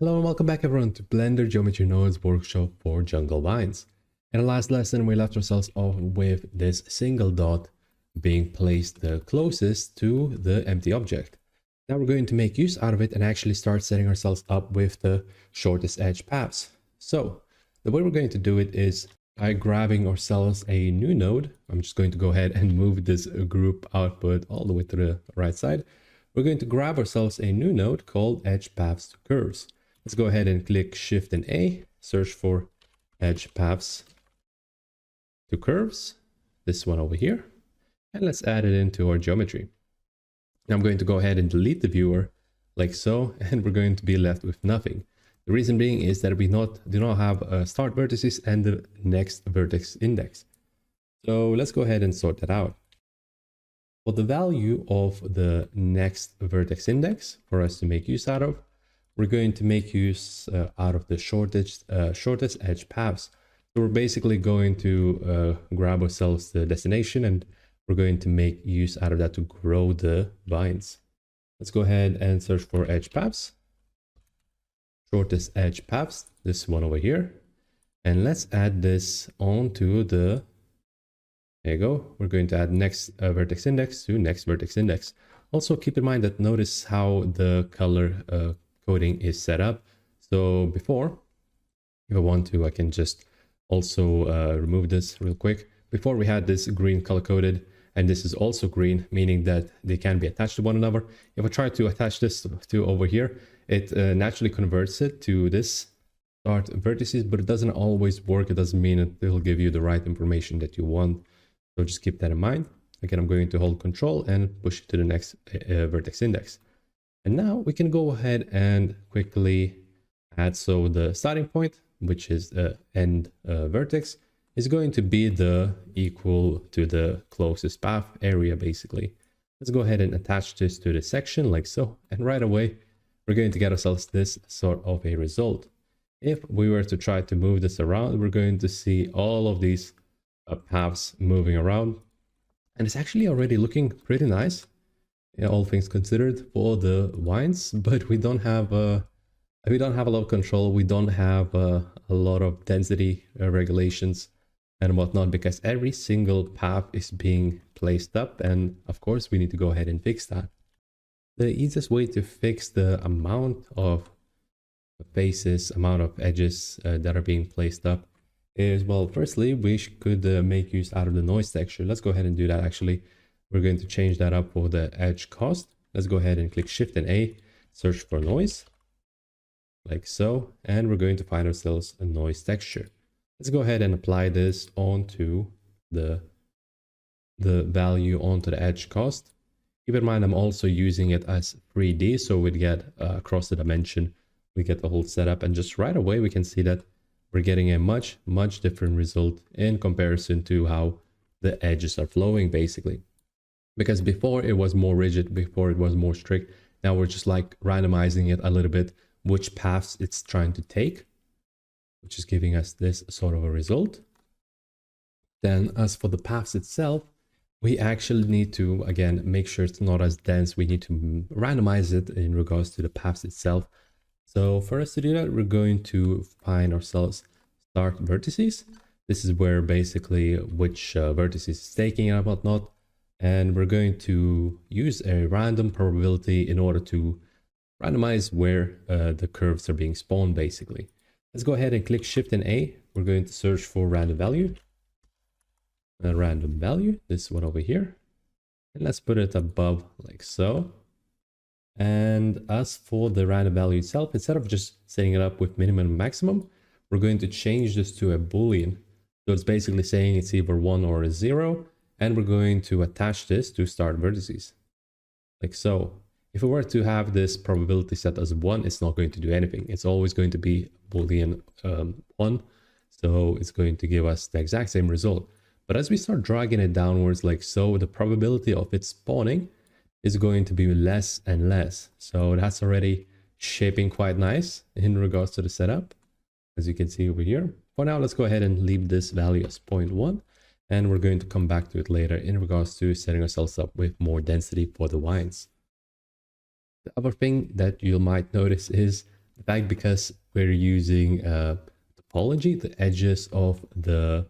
Hello and welcome back everyone to Blender Geometry Nodes workshop for Jungle Vines. In the last lesson we left ourselves off with this single dot being placed the closest to the empty object. Now we're going to make use out of it and actually start setting ourselves up with the shortest edge paths. So the way we're going to do it is by grabbing ourselves a new node. I'm just going to go ahead and move this group output all the way to the right side. We're going to grab ourselves a new node called Edge Paths to Curves. Let's go ahead and click Shift and A, search for Edge Paths to Curves, this one over here, and let's add it into our geometry. Now I'm going to go ahead and delete the viewer like so, and we're going to be left with nothing. The reason being is that we do not have a start vertices and the next vertex index. So let's go ahead and sort that out. For the value of the next vertex index for us to make use out of, we're going to make use out of the shortest edge paths. So we're basically going to grab ourselves the destination and we're going to make use out of that to grow the vines. Let's go ahead and search for edge paths. Shortest edge paths, this one over here. And let's add this onto the, there you go. We're going to add next vertex index to next vertex index. Also keep in mind that notice how the color coding is set up. So before, if I want to, I can just also remove this real quick. Before we had this green color coded, and this is also green, meaning that they can be attached to one another. If I try to attach this to over here, it naturally converts it to this start vertices, but it doesn't always work. It doesn't mean it will give you the right information that you want. So just keep that in mind. Again, I'm going to hold Control and push it to the next vertex index. And now we can go ahead and quickly add, so the starting point, which is the end vertex, is going to be the equal to the closest path area, basically. Let's go ahead and attach this to the section like so. And right away, we're going to get ourselves this sort of a result. If we were to try to move this around, we're going to see all of these paths moving around. And it's actually already looking pretty nice. Yeah, all things considered for the vines, but we don't have a lot of control. We don't have a lot of density regulations and whatnot, because every single path is being placed up, and of course we need to go ahead and fix that. The easiest way to fix the amount of faces, amount of edges that are being placed up is, well, firstly we could make use out of the noise texture. Let's go ahead and do that. Actually, we're going to change that up for the edge cost. Let's go ahead and click Shift and A, search for noise, like so, and we're going to find ourselves a noise texture. Let's go ahead and apply this onto the value onto the edge cost. Keep in mind, I'm also using it as 3D, so we get across the dimension, we get the whole setup, and just right away we can see that we're getting a much different result in comparison to how the edges are flowing, basically. Because before it was more rigid, before it was more strict. Now we're just like randomizing it a little bit, which paths it's trying to take, which is giving us this sort of a result. Then as for the paths itself, we actually need to, again, make sure it's not as dense. We need to randomize it in regards to the paths itself. So for us to do that, we're going to find ourselves start vertices. This is where basically which vertices is taking and whatnot. And we're going to use a random probability in order to randomize where the curves are being spawned, basically. Let's go ahead and click Shift and A. We're going to search for random value. A random value, this one over here. And let's put it above like so. And as for the random value itself, instead of just setting it up with minimum and maximum, we're going to change this to a Boolean. So it's basically saying it's either 1 or a 0. And we're going to attach this to start vertices, like so. If we were to have this probability set as 1, it's not going to do anything. It's always going to be Boolean 1. So it's going to give us the exact same result. But as we start dragging it downwards like so, the probability of it spawning is going to be less and less. So that's already shaping quite nice in regards to the setup, as you can see over here. For now, let's go ahead and leave this value as 0.1. And we're going to come back to it later in regards to setting ourselves up with more density for the vines. The other thing that you might notice is In fact, because we're using topology, the edges of the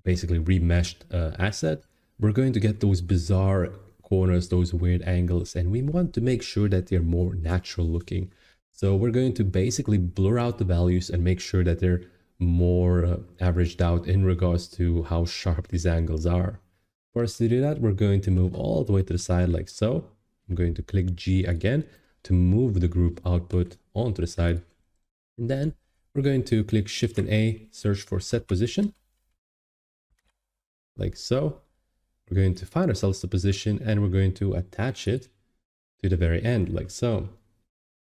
basically remeshed asset, we're going to get those bizarre corners, those weird angles, and we want to make sure that they're more natural looking. So we're going to basically blur out the values and make sure that they're more averaged out in regards to how sharp these angles are. For us to do that, we're going to move all the way to the side like so. I'm going to click G again to move the group output onto the side. And then we're going to click Shift and A, search for set position, like so. We're going to find ourselves the position and we're going to attach it to the very end, like so.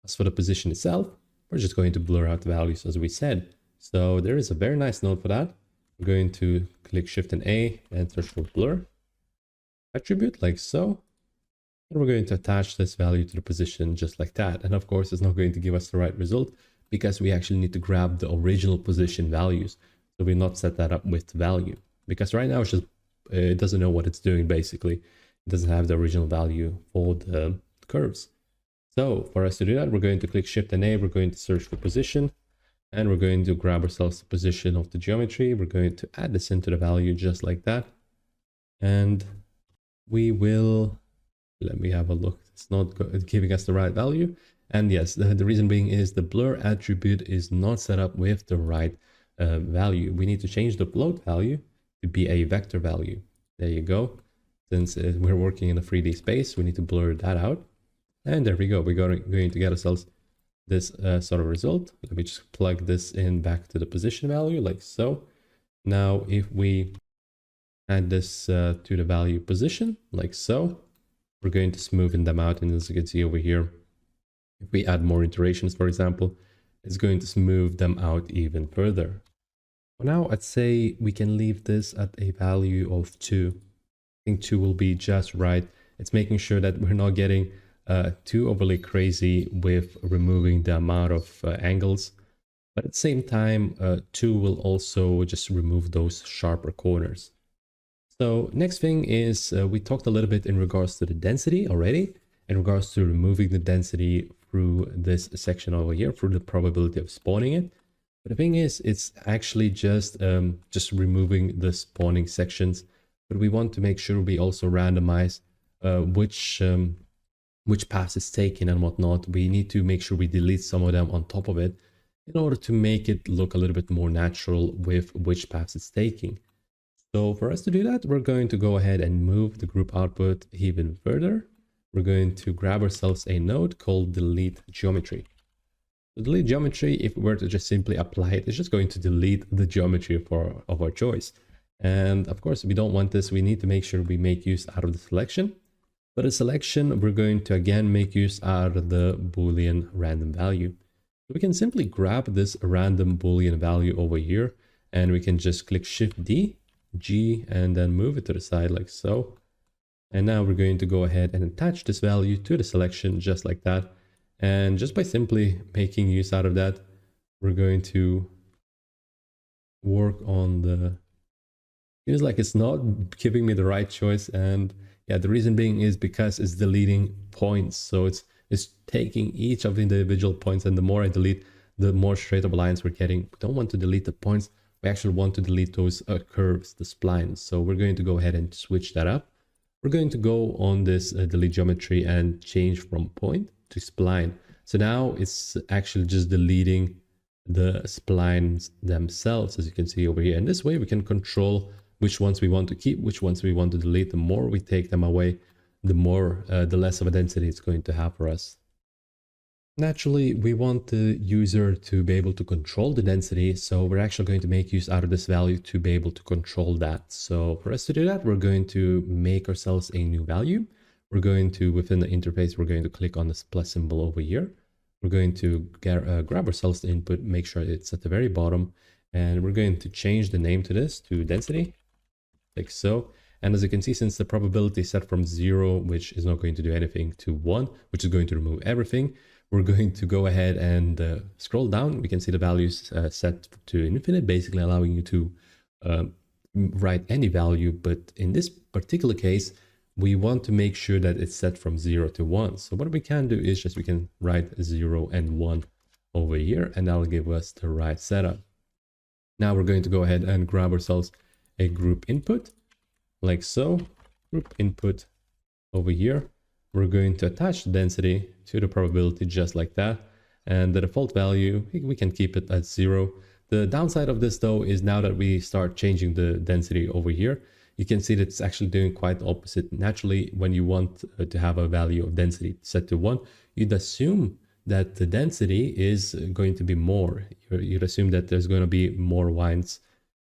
As for the position itself, we're just going to blur out the values as we said. So there is a very nice node for that. We're going to click Shift and A and search for blur attribute, like so. And we're going to attach this value to the position just like that. And of course, it's not going to give us the right result because we actually need to grab the original position values. So we not set that up with value because right now it's just, it doesn't know what it's doing basically. It doesn't have the original value for the curves. So for us to do that, we're going to click Shift and A, we're going to search for position, and we're going to grab ourselves the position of the geometry. We're going to add this into the value just like that. And we will, let me have a look. It's not giving us the right value. And yes, the reason being is the blur attribute is not set up with the right value. We need to change the float value to be a vector value. There you go. Since we're working in a 3D space, we need to blur that out. And there we go. We're going to get ourselves this sort of result. Let me just plug this in back to the position value like so. Now, if we add this to the value position like so, we're going to smoothen them out. And as you can see over here, if we add more iterations, for example, it's going to smooth them out even further. For now, I'd say we can leave this at a value of 2. I think 2 will be just right. It's making sure that we're not getting too overly crazy with removing the amount of angles. But at the same time, 2 will also just remove those sharper corners. So next thing is we talked a little bit in regards to the density already, in regards to removing the density through this section over here, through the probability of spawning it. But the thing is, it's actually just removing the spawning sections, but we want to make sure we also randomize which paths it's taking and whatnot. We need to make sure we delete some of them on top of it in order to make it look a little bit more natural with which paths it's taking. So for us to do that, we're going to go ahead and move the group output even further. We're going to grab ourselves a node called delete geometry. The delete geometry, if we were to just simply apply it, it's just going to delete the geometry of our choice. And of course, we don't want this. We need to make sure we make use out of the selection. But a selection, we're going to again make use out of the Boolean random value. We can simply grab this random Boolean value over here, and we can just click Shift D, G, and then move it to the side like so. And now we're going to go ahead and attach this value to the selection just like that. And just by simply making use out of that, we're going to work on the, feels like it's not giving me the right choice. And yeah, the reason being is because it's deleting points. So it's taking each of the individual points, and the more I delete, the more straight up lines we're getting. We don't want to delete the points. We actually want to delete those curves, the splines. So we're going to go ahead and switch that up. We're going to go on this delete geometry and change from point to spline. So now it's actually just deleting the splines themselves, as you can see over here. And this way we can control which ones we want to keep, which ones we want to delete. The more we take them away, the less of a density it's going to have for us. Naturally, we want the user to be able to control the density, so we're actually going to make use out of this value to be able to control that. So for us to do that, we're going to make ourselves a new value. We're going to, within the interface, we're going to click on this plus symbol over here. We're going to grab ourselves the input, make sure it's at the very bottom, and we're going to change the name to this to density, like so. And as you can see, since the probability is set from 0, which is not going to do anything, to 1, which is going to remove everything, we're going to go ahead and scroll down. We can see the values set to infinite, basically allowing you to write any value. But in this particular case, we want to make sure that it's set from 0 to 1. So what we can do is just we can write 0 and 1 over here, and that'll give us the right setup. Now we're going to go ahead and grab ourselves a group input, like so. Group input over here. We're going to attach the density to the probability just like that. And the default value, we can keep it at 0. The downside of this though is now that we start changing the density over here, you can see that it's actually doing quite the opposite. Naturally, when you want to have a value of density set to 1, you'd assume that the density is going to be more. You'd assume that there's going to be more wines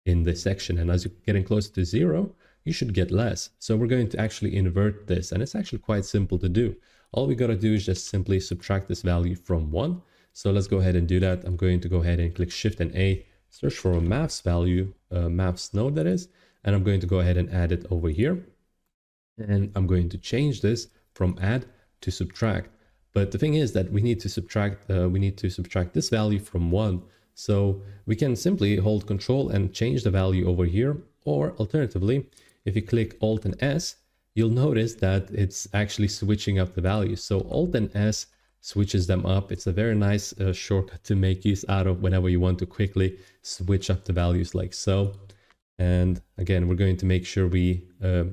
in this section. And as you're getting closer to 0, you should get less. So we're going to actually invert this. And it's actually quite simple to do. All we got to do is just simply subtract this value from 1. So let's go ahead and do that. I'm going to go ahead and click Shift and A, search for a maths value, maths node that is, and I'm going to go ahead and add it over here. And I'm going to change this from add to subtract. But the thing is that we need to subtract this value from 1. So we can simply hold Control and change the value over here. Or alternatively, if you click Alt and S, you'll notice that it's actually switching up the values. So Alt and S switches them up. It's a very nice shortcut to make use out of whenever you want to quickly switch up the values like so. And again, we're going to make sure we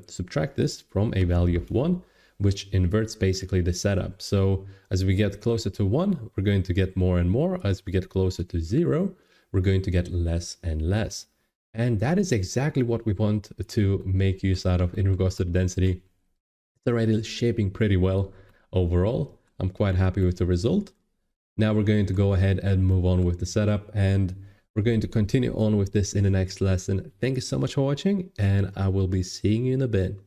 subtract this from a value of 1, which inverts basically the setup. So as we get closer to 1, we're going to get more and more. As we get closer to 0, we're going to get less and less. And that is exactly what we want to make use out of in regards to the density. It's already shaping pretty well overall. I'm quite happy with the result. Now we're going to go ahead and move on with the setup, and we're going to continue on with this in the next lesson. Thank you so much for watching, and I will be seeing you in a bit.